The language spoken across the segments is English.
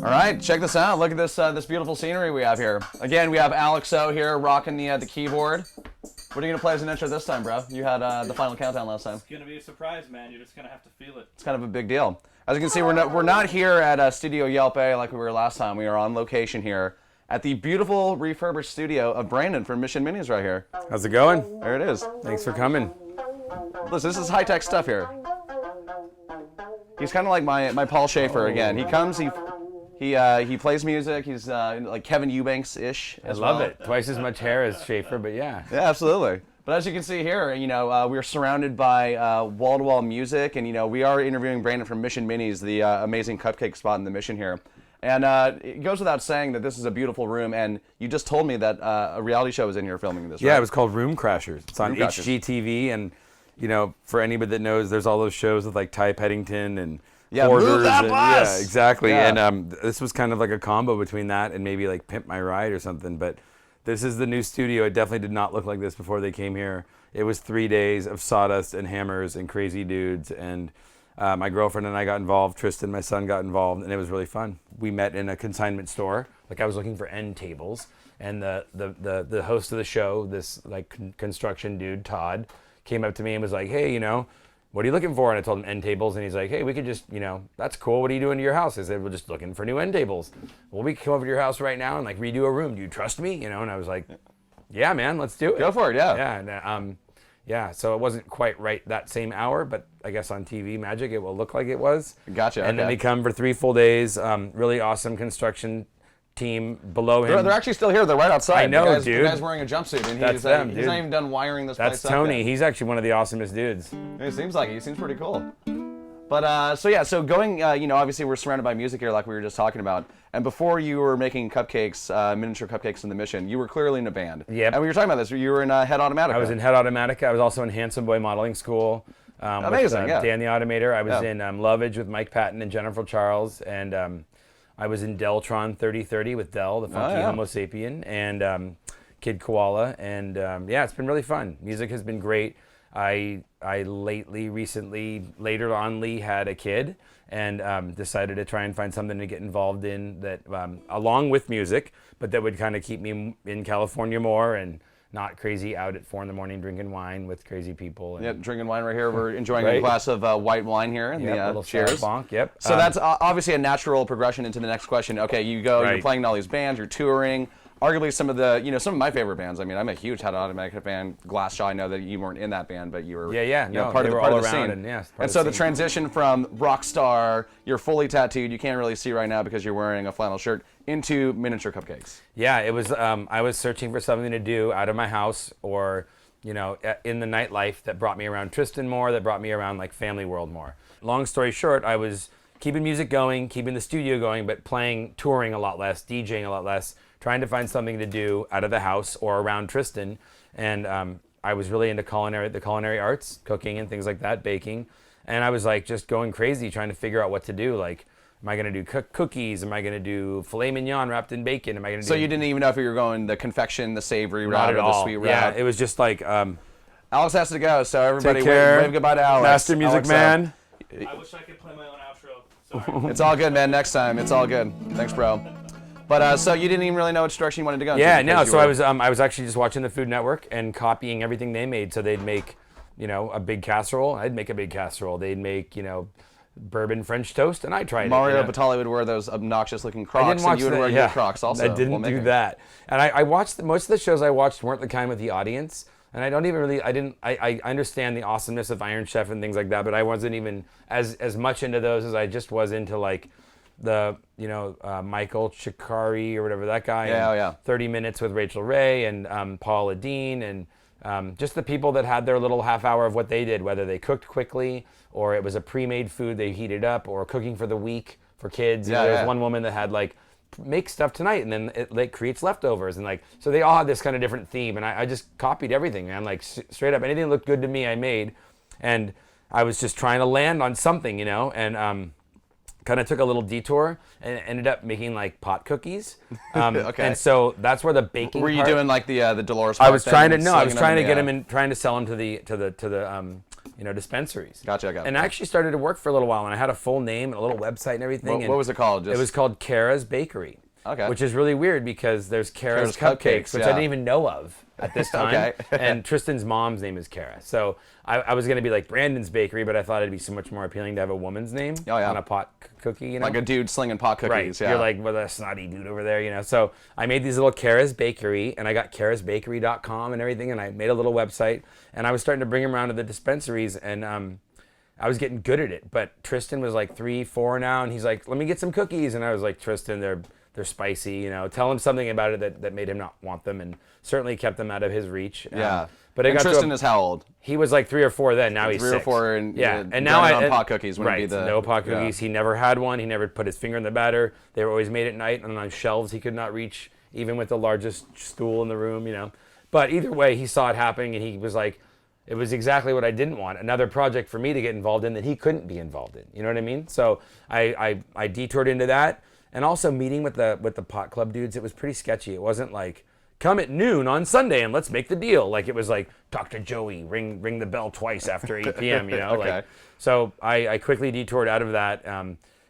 All right, check this out. Look at this this beautiful scenery we have here. Again, we have Alex O here rocking the keyboard. What are you gonna play as an intro this time, bro? You had the final countdown last time. It's gonna be a surprise, man. You're just gonna have to feel it. It's kind of a big deal. As you can see, we're not here at Studio Yelp A like we were last time. We are on location here at the beautiful refurbished studio of Brandon from Mission Minis right here. How's it going? There it is. Thanks for coming. Listen, this is high-tech stuff here. He's kind of like my Paul Schaefer again. He comes, he plays music. He's like Kevin Eubanks-ish. I love it. Twice as much hair as Schaefer, but yeah. Yeah, absolutely. But as you can see here, we're surrounded by wall-to-wall music, and we are interviewing Brandon from Mission Minis, the amazing cupcake spot in the Mission here. And it goes without saying that this is a beautiful room, and you just told me that a reality show was in here filming this, right? Yeah, it was called Room Crashers. It's on HGTV, and for anybody that knows, there's all those shows with like Ty Peddington and Hoarders. Move that bus! Yeah, exactly. Yeah. And this was kind of like a combo between that and maybe like Pimp My Ride or something. But this is the new studio. It definitely did not look like this before they came here. It was 3 days of sawdust and hammers and crazy dudes. And my girlfriend and I got involved. Tristan, my son, got involved, and it was really fun. We met in a consignment store. Like I was looking for end tables, and the host of the show, this like construction dude, Todd, came up to me and was like, hey, what are you looking for? And I told him end tables, and he's like, hey, we could just, that's cool. What are you doing to your house? I said, we're just looking for new end tables. Well, we can come over to your house right now and like redo a room. Do you trust me? And I was like, yeah, man, let's do it. Go for it, yeah. Yeah, and, so it wasn't quite right that same hour, but I guess on TV magic, it will look like it was. Gotcha, And then they come for 3 full days, really awesome construction team below him. They're actually still here. They're right outside. I know, dude. The guy's wearing a jumpsuit, and That's them, he's dude. not even done wiring this place up. That's Tony. Yet. He's actually one of the awesomest dudes. It seems like it. He seems pretty cool. But so going, obviously we're surrounded by music here, like we were just talking about. And before you were making cupcakes, miniature cupcakes in the Mission, you were clearly in a band. Yep. And we were talking about this. You were in Head Automatica. I was in Head Automatica. I was also in Handsome Boy Modeling School. Amazing, with, yeah. Dan the Automator. I was in Lovage with Mike Patton and Jennifer Charles. And I was in Deltron 3030 with Del, the funky Homo sapien, and Kid Koala. And it's been really fun. Music has been great. I later on, Lee had a kid and decided to try and find something to get involved in that, along with music, but that would kind of keep me in California more and not crazy out at 4 a.m. drinking wine with crazy people. And, yeah, drinking wine right here. We're enjoying a glass of white wine here. And little cheers. Bonk, yep. So that's obviously a natural progression into the next question. Okay, you go, Right. you're playing in all these bands, you're touring. Arguably some of some of my favorite bands. I mean, I'm a huge Head Automatica fan. Glassjaw, I know that you weren't in that band, but you were part of the scene. And so the transition from rock star, you're fully tattooed, you can't really see right now because you're wearing a flannel shirt, into miniature cupcakes. Yeah, it was. I was searching for something to do out of my house or, in the nightlife that brought me around Tristan more, that brought me around like Family World more. Long story short, I was keeping music going, keeping the studio going, but touring a lot less, DJing a lot less, trying to find something to do out of the house or around Tristan. And I was really into the culinary arts, cooking and things like that, baking. And I was like just going crazy trying to figure out what to do. Like, am I going to do cookies? Am I going to do filet mignon wrapped in bacon? Am I going to do... So you didn't even know if you were going the confection, the savory route, or the sweet route? Yeah, it was just like... Alex has to go, so everybody wave goodbye to Alex. Master Music Alex, Man. I wish I could play my own outro. Sorry. It's all good, man. Next time. It's all good. Thanks, bro. But so you didn't even really know which direction you wanted to go. Yeah, no. So I was actually just watching the Food Network and copying everything they made. So they'd make, a big casserole. I'd make a big casserole. They'd make, bourbon French toast, and I tried it. Mario Batali would wear those obnoxious-looking Crocs, and you would wear your Crocs also. I didn't do that. And I watched most of the shows I watched weren't the kind with the audience. And I don't even really, I understand the awesomeness of Iron Chef and things like that, but I wasn't even as much into those as I just was into like the, Michael Chikari or whatever that guy. Yeah. 30 Minutes with Rachel Ray and Paula Dean and just the people that had their little half hour of what they did, whether they cooked quickly or it was a pre-made food they heated up or cooking for the week for kids. There was one woman that had like, make stuff tonight and then it like creates leftovers and like so they all had this kind of different theme and I just copied everything, man. Like straight up anything that looked good to me I made, and I was just trying to land on something, and kind of took a little detour and ended up making like pot cookies. Okay. And so that's where the baking. Were you doing like the Dolores? I was trying to get him in, trying to sell him to the dispensaries. Gotcha. And I actually started to work for a little while, and I had a full name and a little website and everything. What was it called? It was called Kara's Bakery. Okay. Which is really weird because there's Kara's Cupcakes, which I didn't even know of at this time. Okay. And Tristan's mom's name is Kara. So I was going to be like Brandon's Bakery, but I thought it'd be so much more appealing to have a woman's name on a pot cookie, Like a dude slinging pot cookies, right. yeah. You're like, well, a snotty dude over there, So I made these little Kara's Bakery, and I got karasbakery.com and everything, and I made a little website, and I was starting to bring them around to the dispensaries, and I was getting good at it. But Tristan was like 3, 4 now, and he's like, let me get some cookies. And I was like, Tristan, they're spicy, tell him something about it that made him not want them, and certainly kept them out of his reach. Yeah. But and Tristan is how old? He was like 3 or 4 then. Now he's 3 6. or 4, and and now on pot cookies wouldn't right, be the no pot cookies. He never had one. He never put his finger in the batter. They were always made at night and on shelves he could not reach, even with the largest stool in the room. But either way, he saw it happening, and he was like, it was exactly what I didn't want. Another project for me to get involved in that he couldn't be involved in. You know what I mean? So I detoured into that. And also meeting with the pot club dudes, it was pretty sketchy. It wasn't like, come at noon on Sunday and let's make the deal. Like, it was like, talk to Joey, ring the bell twice after 8 p.m., Okay. So I quickly detoured out of that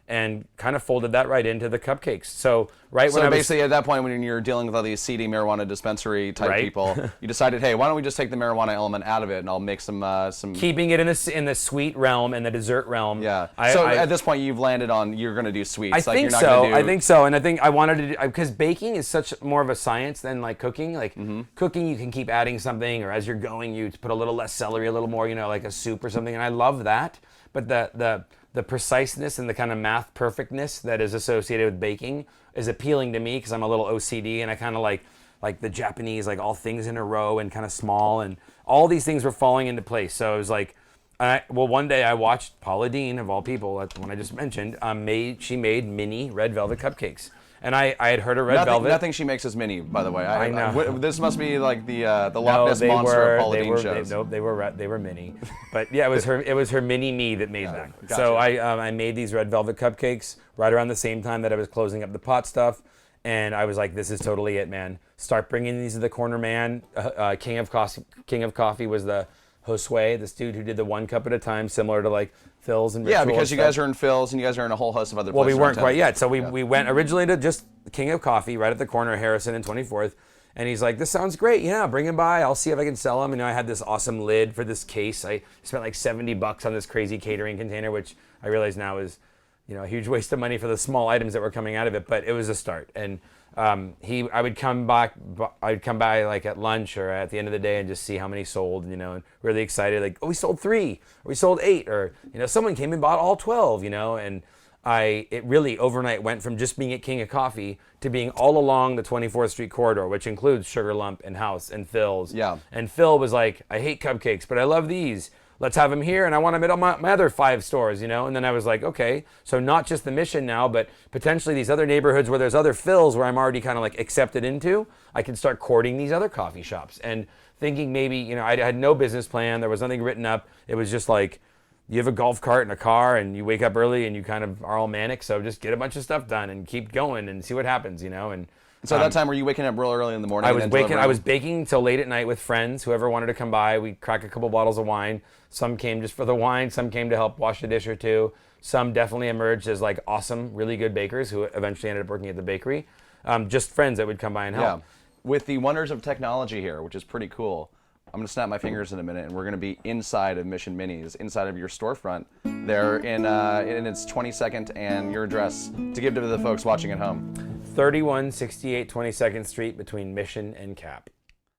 and kind of folded that right into the cupcakes. So basically at that point, when you're dealing with all these seedy marijuana dispensary type people, you decided, hey, why don't we just take the marijuana element out of it, and I'll make some keeping it in the sweet realm and the dessert realm. Yeah. At this point, you've landed on you're going to do sweets. I think so. I think so, and I think I wanted to do, because baking is such more of a science than like cooking. Like cooking, you can keep adding something, or as you're going, you put a little less celery, a little more, like a soup or something, and I love that. But the preciseness and the kind of math perfectness that is associated with baking is appealing to me, because I'm a little OCD, and I kind of like the Japanese, like all things in a row and kind of small, and all these things were falling into place. So it was like, one day I watched Paula Deen, of all people, that's the one I just mentioned, she made mini red velvet cupcakes. And I had heard of red velvet. Nothing she makes is mini, by the way. I know. This must be like the Loch Ness Monster of Paula Deen shows. They were mini. But yeah, it was her mini me that made that. Gotcha. So I made these red velvet cupcakes right around the same time that I was closing up the pot stuff. And I was like, this is totally it, man. Start bringing these to the corner man. King of Coffee was the Josue, this dude who did the 1 cup at a time, similar to like Phil's and Ritual. Yeah, because you guys are in Phil's and you guys are in a whole host of other places. Well, we weren't quite yet. So we went originally to just King of Coffee right at the corner of Harrison and 24th. And he's like, this sounds great. Yeah, bring him by. I'll see if I can sell him. And I had this awesome lid for this case. I spent like $70 on this crazy catering container, which I realize now is, a huge waste of money for the small items that were coming out of it. But it was a start. And I would come by like at lunch or at the end of the day and just see how many sold, and really excited, like, oh, we sold 3, or we sold 8, or, someone came and bought all 12, and it really overnight went from just being at King of Coffee to being all along the 24th Street corridor, which includes Sugar Lump and House and Phil's. Yeah. And Phil was like, I hate cupcakes, but I love these. Let's have them here, and I want them at all my other 5 stores, And then I was like, okay, so not just the Mission now, but potentially these other neighborhoods where there's other Phils where I'm already kind of like accepted into, I can start courting these other coffee shops. And thinking maybe, I had no business plan. There was nothing written up. It was just like, you have a golf cart and a car, and you wake up early, and you kind of are all manic, so just get a bunch of stuff done and keep going and see what happens, And so at that time, were you waking up real early in the morning? I was baking until late at night with friends, whoever wanted to come by. We'd crack a couple bottles of wine. Some came just for the wine. Some came to help wash a dish or two. Some definitely emerged as like awesome, really good bakers who eventually ended up working at the bakery. Just friends that would come by and help. Yeah. With the wonders of technology here, which is pretty cool, I'm going to snap my fingers in a minute, and we're going to be inside of Mission Minis, inside of your storefront there in its 22nd and your address to give to the folks watching at home. 3168 22nd Street between Mission and Cap.